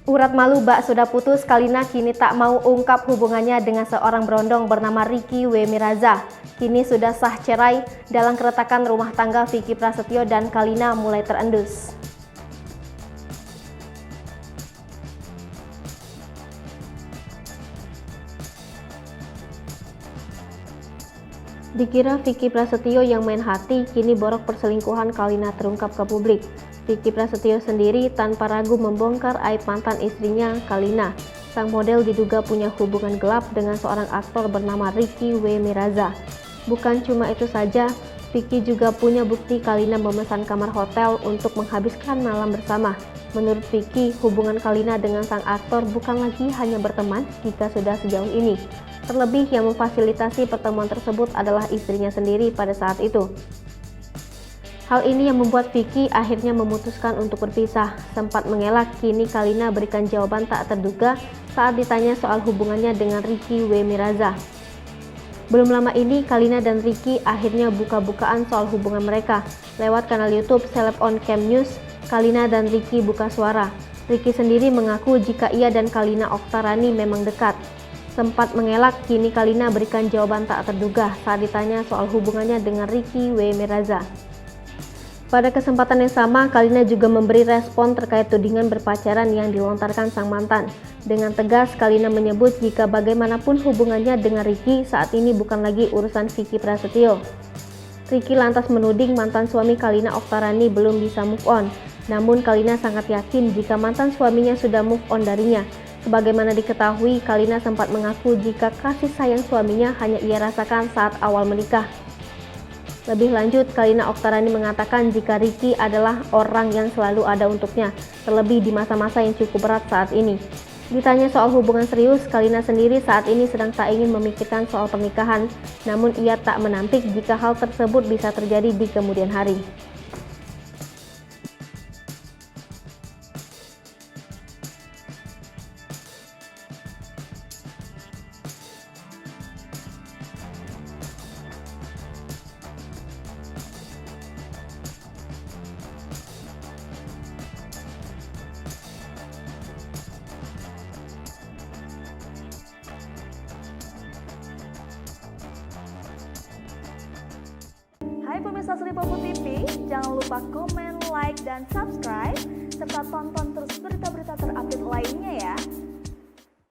Urat malu bak sudah putus, Kalina kini tak mau ungkap hubungannya dengan seorang berondong bernama Ricky W. Miraza. Kini sudah sah cerai. Dalam keretakan rumah tangga, Vicky Prasetyo dan Kalina mulai terendus. Dikira Vicky Prasetyo yang main hati, kini borok perselingkuhan Kalina terungkap ke publik. Vicky Prasetyo sendiri tanpa ragu membongkar aib mantan istrinya, Kalina. Sang model diduga punya hubungan gelap dengan seorang aktor bernama Ricky W. Miraza. Bukan cuma itu saja, Vicky juga punya bukti Kalina memesan kamar hotel untuk menghabiskan malam bersama. Menurut Vicky, hubungan Kalina dengan sang aktor bukan lagi hanya berteman jika sudah sejauh ini. Terlebih yang memfasilitasi pertemuan tersebut adalah istrinya sendiri pada saat itu. Hal ini yang membuat Vicky akhirnya memutuskan untuk berpisah. Sempat mengelak, kini Kalina berikan jawaban tak terduga saat ditanya soal hubungannya dengan Ricky W. Miraza. Belum lama ini, Kalina dan Ricky akhirnya buka-bukaan soal hubungan mereka. Lewat kanal YouTube Celeb on Cam News, Kalina dan Ricky buka suara. Ricky sendiri mengaku jika ia dan Kalina Oktarani memang dekat. Sempat mengelak, kini Kalina berikan jawaban tak terduga saat ditanya soal hubungannya dengan Ricky W. Miraza. Pada kesempatan yang sama, Kalina juga memberi respon terkait tudingan berpacaran yang dilontarkan sang mantan. Dengan tegas, Kalina menyebut jika bagaimanapun hubungannya dengan Ricky saat ini bukan lagi urusan Vicky Prasetyo. Ricky lantas menuding mantan suami Kalina Oktarani belum bisa move on. Namun Kalina sangat yakin jika mantan suaminya sudah move on darinya. Sebagaimana diketahui, Kalina sempat mengaku jika kasih sayang suaminya hanya ia rasakan saat awal menikah. Lebih lanjut, Kalina Oktarani mengatakan jika Ricky adalah orang yang selalu ada untuknya, terlebih di masa-masa yang cukup berat saat ini. Ditanya soal hubungan serius, Kalina sendiri saat ini sedang tak ingin memikirkan soal pernikahan, namun ia tak menampik jika hal tersebut bisa terjadi di kemudian hari. Hai pemirsa Sri Popo TV, jangan lupa komen, like, dan subscribe, serta tonton terus